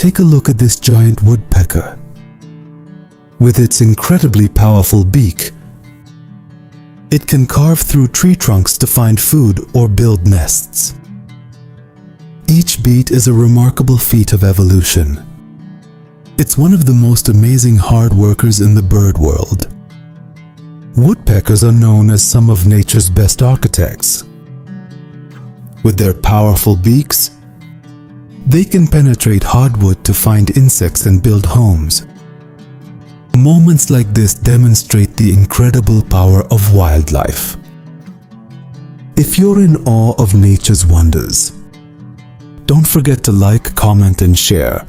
take a look at this giant woodpecker. With its incredibly powerful beak, it can carve through tree trunks to find food or build nests. Each beat is a remarkable feat of evolution. It's one of the most amazing hard workers in the bird world. Woodpeckers are known as some of nature's best architects. With their powerful beaks, they can penetrate hardwood to find insects and build homes. Moments like this demonstrate the incredible power of wildlife. If you're in awe of nature's wonders, don't forget to like, comment, and share.